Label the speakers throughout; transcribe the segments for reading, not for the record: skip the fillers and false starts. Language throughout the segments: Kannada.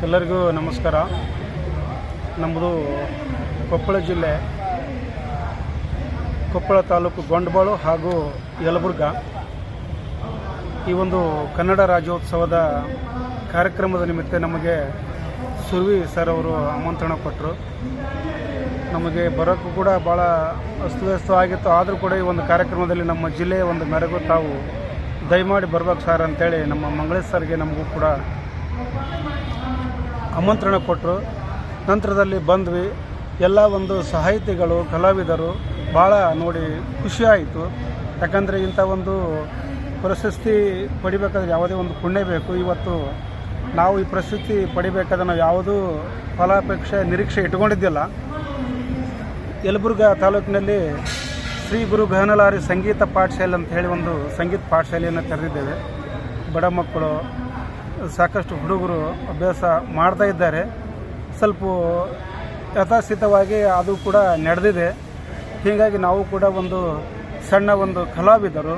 Speaker 1: ಎಲ್ಲರಿಗೂ ನಮಸ್ಕಾರ. ನಮ್ಮದು ಕೊಪ್ಪಳ ಜಿಲ್ಲೆ, ಕೊಪ್ಪಳ ತಾಲೂಕು ಗೊಂಡಬಾಳು ಹಾಗೂ ಯಲಬುರ್ಗಾ. ಈ ಒಂದು ಕನ್ನಡ ರಾಜ್ಯೋತ್ಸವದ ಕಾರ್ಯಕ್ರಮದ ನಿಮಿತ್ತ ನಮಗೆ ಸುರ್ವಿ ಸರ್ ಅವರು ಆಮಂತ್ರಣ ಕೊಟ್ಟರು. ನಮಗೆ ಬರೋಕ್ಕೂ ಕೂಡ ಭಾಳ ಅಸ್ತವ್ಯಸ್ತವಾಗಿತ್ತು. ಆದರೂ ಕೂಡ ಈ ಒಂದು ಕಾರ್ಯಕ್ರಮದಲ್ಲಿ ನಮ್ಮ ಜಿಲ್ಲೆಯ ಒಂದು ಮೆರಗು ತಾವು ದಯಮಾಡಿ ಬರ್ಬೇಕು ಸರ್ ಅಂತೇಳಿ ನಮ್ಮ ಮಂಗಳೇಶ್ ಸರ್ಗೆ ನಮಗೂ ಕೂಡ ಆಮಂತ್ರಣ ಕೊಟ್ಟರು. ನಂತರದಲ್ಲಿ ಬಂದ್ವಿ. ಎಲ್ಲ ಒಂದು ಸಾಹಿತಿಗಳು, ಕಲಾವಿದರು ಭಾಳ ನೋಡಿ ಖುಷಿಯಾಯಿತು. ಯಾಕಂದರೆ ಇಂಥ ಒಂದು ಪ್ರಶಸ್ತಿ ಪಡಿಬೇಕಾದ್ರೆ ಯಾವುದೇ ಒಂದು ಪುಣ್ಯ ಬೇಕು. ಇವತ್ತು ನಾವು ಈ ಪ್ರಶಸ್ತಿ ಪಡಿಬೇಕಾದ್ರೆ ನಾವು ಯಾವುದೂ ಫಲಾಪೇಕ್ಷೆ ನಿರೀಕ್ಷೆ ಇಟ್ಕೊಂಡಿದ್ದಿಲ್ಲ. ಯಲಬುರ್ಗಾ ತಾಲೂಕಿನಲ್ಲಿ ಶ್ರೀ ಗುರು ಗಹನಲಾರಿ ಸಂಗೀತ ಪಾಠಶಾಲೆ ಅಂತ ಹೇಳಿ ಒಂದು ಸಂಗೀತ ಪಾಠಶಾಲೆಯನ್ನು ತೆರೆದಿದ್ದೇವೆ. ಬಡ ಮಕ್ಕಳು, ಸಾಕಷ್ಟು ಹುಡುಗರು ಅಭ್ಯಾಸ ಮಾಡ್ತಾ ಇದ್ದಾರೆ. ಸ್ವಲ್ಪ ಯಥಾಸ್ಥಿತವಾಗಿ ಅದು ಕೂಡ ನಡೆದಿದೆ. ಹೀಗಾಗಿ ನಾವು ಕೂಡ ಒಂದು ಸಣ್ಣ ಒಂದು ಕಲಾವಿದರು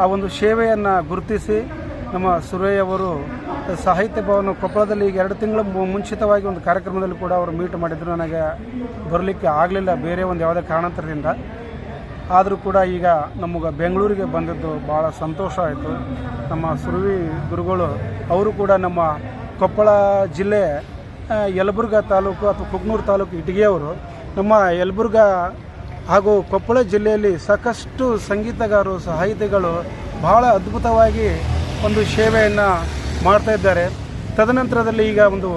Speaker 1: ಆ ಒಂದು ಸೇವೆಯನ್ನು ಗುರುತಿಸಿ ನಮ್ಮ ಸುರಯ್ಯವರು ಸಾಹಿತ್ಯ ಭವನ ಕೊಪ್ಪಳದಲ್ಲಿ ಈಗ 2 ತಿಂಗಳ ಮುಂಚಿತವಾಗಿ ಒಂದು ಕಾರ್ಯಕ್ರಮದಲ್ಲಿ ಕೂಡ ಅವರು ಮೀಟ್ ಮಾಡಿದ್ರು. ನನಗೆ ಬರಲಿಕ್ಕೆ ಆಗಲಿಲ್ಲ ಬೇರೆ ಒಂದು ಯಾವುದೇ ಕಾರಣಾಂತರದಿಂದ. ಆದರೂ ಕೂಡ ಈಗ ನಮಗೆ ಬೆಂಗಳೂರಿಗೆ ಬಂದಿದ್ದು ಭಾಳ ಸಂತೋಷ ಆಯಿತು. ನಮ್ಮ ಸುರವಿ ಗುರುಗಳು ಅವರು ಕೂಡ ನಮ್ಮ ಕೊಪ್ಪಳ ಜಿಲ್ಲೆ ಯಲಬುರ್ಗಾ ತಾಲೂಕು ಅಥವಾ ಕುಕ್ನೂರು ತಾಲೂಕು ಇಟಗಿಯವರು. ನಮ್ಮ ಯಲಬುರ್ಗಾ ಹಾಗೂ ಕೊಪ್ಪಳ ಜಿಲ್ಲೆಯಲ್ಲಿ ಸಾಕಷ್ಟು ಸಂಗೀತಗಾರರು, ಸಾಹಿತಿಗಳು ಭಾಳ ಅದ್ಭುತವಾಗಿ ಒಂದು ಸೇವೆಯನ್ನು ಮಾಡ್ತಾ ಇದ್ದಾರೆ. ತದನಂತರದಲ್ಲಿ ಈಗ ಒಂದು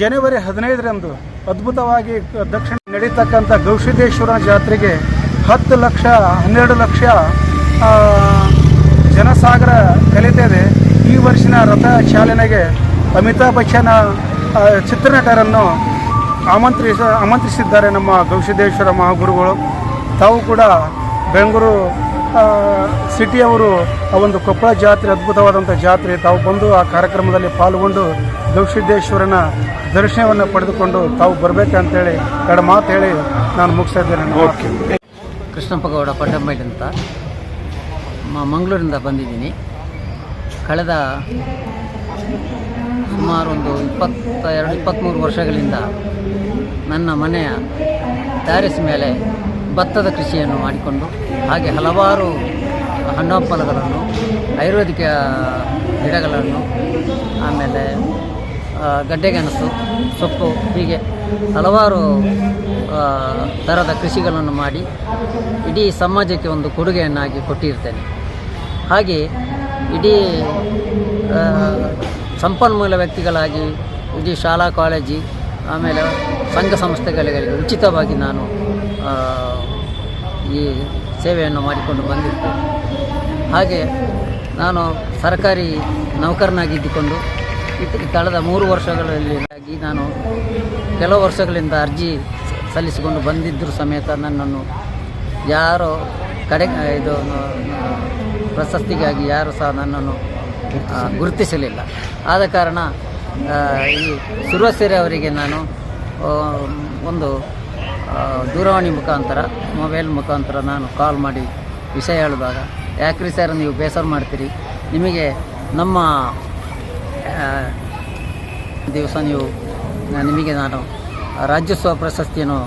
Speaker 1: ಜನವರಿ 15ರಂದು ಅದ್ಭುತವಾಗಿ ದಕ್ಷಿಣ ನಡೀತಕ್ಕಂಥ ಗವಿಸಿದ್ದೇಶ್ವರ ಜಾತ್ರೆಗೆ 10 ಲಕ್ಷ 12 ಲಕ್ಷ ಜನಸಾಗರ ಕಲಿತಿದೆ. ಈ ವರ್ಷದ ರಥ ಚಾಲನೆಗೆ ಅಮಿತಾಬ್ ಬಚ್ಚನ್ ಚಿತ್ರನಟರನ್ನು ಆಮಂತ್ರಿಸಿದ್ದಾರೆ ನಮ್ಮ ಗವಿಸಿದ್ದೇಶ್ವರ ಮಹಾಗುರುಗಳು. ತಾವು ಕೂಡ ಬೆಂಗಳೂರು ಸಿಟಿಯವರು ಆ ಒಂದು ಕೊಪ್ಪಳ ಜಾತ್ರೆ, ಅದ್ಭುತವಾದಂಥ ಜಾತ್ರೆ, ತಾವು ಬಂದು ಆ ಕಾರ್ಯಕ್ರಮದಲ್ಲಿ ಪಾಲ್ಗೊಂಡು ಗವಿಸಿದ್ದೇಶ್ವರನ ದರ್ಶನವನ್ನು ಪಡೆದುಕೊಂಡು ತಾವು ಬರಬೇಕಂತೇಳಿ 2 ಮಾತು ಹೇಳಿ ನಾನು ಮುಗಿಸ್ತಾ ಇದ್ದೇನೆ.
Speaker 2: ಓಕೆ. ಕೃಷ್ಣಪ್ಪಗೌಡ ಪಟ್ಟಂಬೈಟ್ ಅಂತ ಮಂಗಳೂರಿಂದ ಬಂದಿದ್ದೀನಿ. ಕಳೆದ ಸುಮಾರು ಒಂದು 22-23 ವರ್ಷಗಳಿಂದ ನನ್ನ ಮನೆಯ ಟ್ಯಾರಿಸ್ ಮೇಲೆ ಭತ್ತದ ಕೃಷಿಯನ್ನು ಮಾಡಿಕೊಂಡು, ಹಾಗೆ ಹಲವಾರು ಹಣ್ಣು-ಹಂಪಲುಗಳನ್ನು, ಆಯುರ್ವೇದಿಕ ಗಿಡಗಳನ್ನು, ಆಮೇಲೆ ಗಡ್ಡೆಗೆಣಸು, ಸೊಪ್ಪು, ಹೀಗೆ ಹಲವಾರು ಥರದ ಕೃಷಿಗಳನ್ನು ಮಾಡಿ ಇಡೀ ಸಮಾಜಕ್ಕೆ ಒಂದು ಕೊಡುಗೆಯನ್ನಾಗಿ ಕೊಟ್ಟಿರ್ತೇನೆ. ಹಾಗೆ ಇಡೀ ಸಂಪನ್ಮೂಲ ವ್ಯಕ್ತಿಗಳಾಗಿ ಇಡೀ ಶಾಲಾ ಕಾಲೇಜು, ಆಮೇಲೆ ಸಂಘ ಸಂಸ್ಥೆಗಳಿಗೆ ಉಚಿತವಾಗಿ ನಾನು ಈ ಸೇವೆಯನ್ನು ಮಾಡಿಕೊಂಡು ಬಂದಿರ್ತೇನೆ. ಹಾಗೆ ನಾನು ಸರ್ಕಾರಿ ನೌಕರನಾಗಿದ್ದುಕೊಂಡು ಕಳೆದ 3 ವರ್ಷಗಳಲ್ಲಿ ನಾನು ಕೆಲವು ವರ್ಷಗಳಿಂದ ಅರ್ಜಿ ಸಲ್ಲಿಸಿಕೊಂಡು ಬಂದಿದ್ದರೂ ಸಮೇತ ನನ್ನನ್ನು ಯಾರೋ ಇದು ಪ್ರಶಸ್ತಿಗಾಗಿ ಯಾರು ಸಹ ನನ್ನನ್ನು ಗುರುತಿಸಲಿಲ್ಲ. ಆದ ಕಾರಣ ಈ ಸುರ್ವಸೇರೆ ಅವರಿಗೆ ನಾನು ಒಂದು ದೂರವಾಣಿ ಮುಖಾಂತರ, ಮೊಬೈಲ್ ಮುಖಾಂತರ ನಾನು ಕಾಲ್ ಮಾಡಿ ವಿಷಯ ಹೇಳಿದಾಗ, ಯಾಕ್ರಿ ಸರ್ ನೀವು ಬೇಸರ ಮಾಡ್ತೀರಿ, ನಿಮಗೆ ನಮ್ಮ ದಿವಸ ನಿಮಗೆ ನಾನು ರಾಜ್ಯೋತ್ಸವ ಪ್ರಶಸ್ತಿಯನ್ನು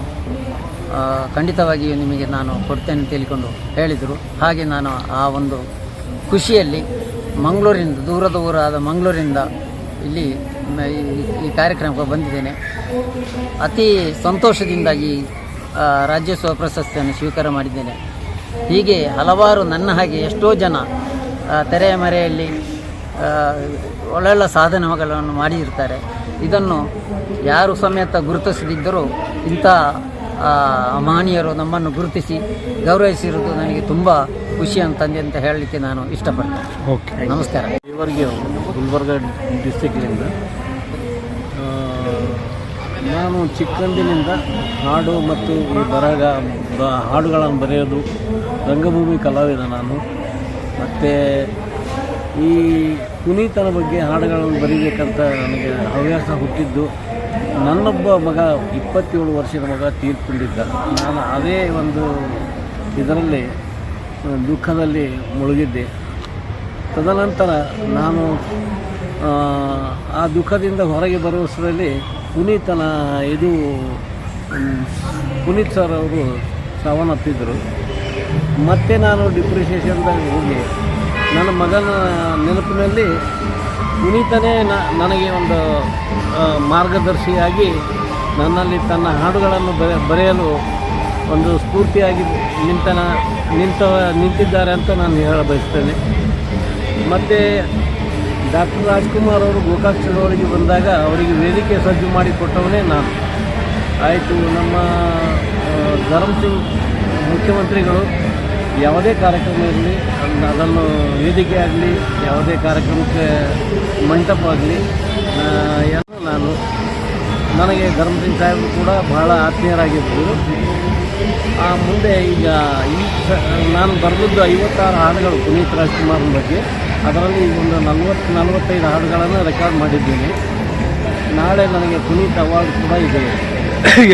Speaker 2: ಖಂಡಿತವಾಗಿಯೂ ನಿಮಗೆ ನಾನು ಕೊಡ್ತೇನೆ ಅಂತ ಹೇಳಿಕೊಂಡು ಹೇಳಿದರು. ಹಾಗೆ ನಾನು ಆ ಒಂದು ಖುಷಿಯಲ್ಲಿ ಮಂಗಳೂರಿಂದ, ದೂರದ ಊರಾದ ಮಂಗಳೂರಿಂದ ಇಲ್ಲಿ ಈ ಕಾರ್ಯಕ್ರಮಕ್ಕೆ ಬಂದಿದ್ದೇನೆ. ಅತಿ ಸಂತೋಷದಿಂದ ಈ ರಾಜ್ಯೋತ್ಸವ ಪ್ರಶಸ್ತಿಯನ್ನು ಸ್ವೀಕಾರ ಮಾಡಿದ್ದೇನೆ. ಹೀಗೆ ಹಲವಾರು ನನ್ನ ಹಾಗೆ ಎಷ್ಟೋ ಜನ ತೆರೆಯ ಮರೆಯಲ್ಲಿ ಒಳ್ಳೊಳ್ಳೆ ಸಾಧನೆಗಳನ್ನು ಮಾಡಿರ್ತಾರೆ. ಇದನ್ನು ಯಾರು ಸಮೇತ ಗುರುತಿಸದಿದ್ದರೂ ಇಂಥ ಮಹನೀಯರು ನಮ್ಮನ್ನು ಗುರುತಿಸಿ ಗೌರವಿಸಿರುವುದು ನನಗೆ ತುಂಬ ಖುಷಿ ಅಂತಂದೆ ಅಂತ ಹೇಳಲಿಕ್ಕೆ ನಾನು ಇಷ್ಟಪಡ್ತೇನೆ.
Speaker 1: ಓಕೆ,
Speaker 2: ನಮಸ್ಕಾರ.
Speaker 3: ಇವರಿಗೆ ಗುಲ್ಬರ್ಗ ಡಿಸ್ಟಿಕ್ಕಿನಿಂದ ನಾನು ಚಿಕ್ಕಂದಿನಿಂದ ಹಾಡು ಮತ್ತು ಈ ಹಾಡುಗಳನ್ನು ಬರೆಯೋದು, ರಂಗಭೂಮಿ ಕಲಾವಿದ ನಾನು. ಮತ್ತು ಈ ಕುಣಿತನ ಬಗ್ಗೆ ಹಾಡುಗಳನ್ನು ಬರೀಬೇಕಂತ ನನಗೆ ಹವ್ಯಾಸ ಹುಟ್ಟಿದ್ದು. ನನ್ನೊಬ್ಬ ಮಗ 27 ವರ್ಷದ ಮಗ ತೀರ್ಕೊಂಡಿದ್ದ. ನಾನು ಅದೇ ಒಂದು ಇದರಲ್ಲಿ ದುಃಖದಲ್ಲಿ ಮುಳುಗಿದ್ದೆ. ತದನಂತರ ನಾನು ಆ ದುಃಖದಿಂದ ಹೊರಗೆ ಬರುವಷ್ಟರಲ್ಲಿ ಪುನೀತ್ ಸರ್ ಅವರು ಸಾವನ್ನಪ್ಪಿದ್ದರು. ಮತ್ತೆ ನಾನು ಡಿಪ್ರಿಷಿಯೇಷನ್ದಾಗ ಹೋಗಿ ನನ್ನ ಮಗನ ನೆನಪಿನಲ್ಲಿ ಪುನೀತನೇ ನನಗೆ ಒಂದು ಮಾರ್ಗದರ್ಶಿಯಾಗಿ ನನ್ನಲ್ಲಿ ತನ್ನ ಹಾಡುಗಳನ್ನು ಬರೆಯಲು ಒಂದು ಸ್ಫೂರ್ತಿಯಾಗಿ ನಿಂತಿದ್ದಾರೆ ಅಂತ ನಾನು ಹೇಳ ಬಯಸ್ತೇನೆ. ಮತ್ತು ಡಾಕ್ಟರ್ ರಾಜ್ಕುಮಾರ್ ಅವರು ಗೋಕಾಕ್ ಚಳವಳಿಗೆ ಬಂದಾಗ ಅವರಿಗೆ ವೇದಿಕೆ ಸಜ್ಜು ಮಾಡಿಕೊಟ್ಟವನೇ ನಾನು. ಆಯಿತು, ನಮ್ಮ ಧರ್ಮ್ ಸಿಂಗ್ ಮುಖ್ಯಮಂತ್ರಿಗಳು ಯಾವುದೇ ಕಾರ್ಯಕ್ರಮ ಇರಲಿ ಅದನ್ನು ವೇದಿಕೆ ಆಗಲಿ ಯಾವುದೇ ಕಾರ್ಯಕ್ರಮಕ್ಕೆ ಮಂಟಪ ಆಗಲಿ ನನಗೆ ಧರ್ಮ್ ಸಿಂಗ್ ಸಾಹೇಬರು ಕೂಡ ಬಹಳ ಆತ್ಮೀಯರಾಗಿದ್ದರು. ಮುಂದೆ ಈಗ ನಾನು ಬರೆದದ್ದು 56 ಹಾಡುಗಳು ಪುನೀತ್ ರಾಜ್ಕುಮಾರ್ನ ಬಗ್ಗೆ. ಅದರಲ್ಲಿ ಒಂದು 40-45 ಹಾಡುಗಳನ್ನು ರೆಕಾರ್ಡ್ ಮಾಡಿದ್ದೀನಿ. ನಾಳೆ ನನಗೆ ಪುನೀತ್ ಅವಾರ್ಡ್ ಕೂಡ ಇದೆ.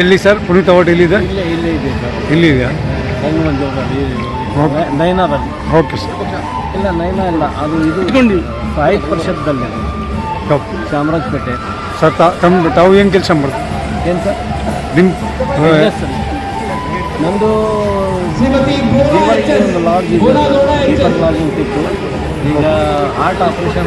Speaker 1: ಎಲ್ಲಿ ಸರ್ ಪುನೀತ್ ಅವಾರ್ಡ್ ಎಲ್ಲಿದೆ?
Speaker 3: ಇಲ್ಲೇ ಇದೆ ಸರ್.
Speaker 1: ಇಲ್ಲಿ ಇದೆಯಾ?
Speaker 3: ನೈನಾದಲ್ಲಿ.
Speaker 1: Okay sir.
Speaker 3: ಇಲ್ಲ, ನೈನಾ ಇಲ್ಲ, ಅದು ಇದು ಸಾಹಿತ್ಯ ಪರಿಷತ್ತಲ್ಲಿ ಚಾಮರಾಜಪೇಟೆ.
Speaker 1: ಸರ್ ತಾವು ಏನು ಕೆಲಸ ಮಾಡ್ತೀವಿ?
Speaker 3: ಏನು ಸರ್?
Speaker 1: ನಿಮ್ಮ
Speaker 3: ನಮ್ಮದು ಒಂದು ಲಾಡ್ಜ್ ಲಾಡ್ಜ್ ಅಂತಿತ್ತು. ಈಗ ಹಾರ್ಟ್ ಆಪರೇಷನ್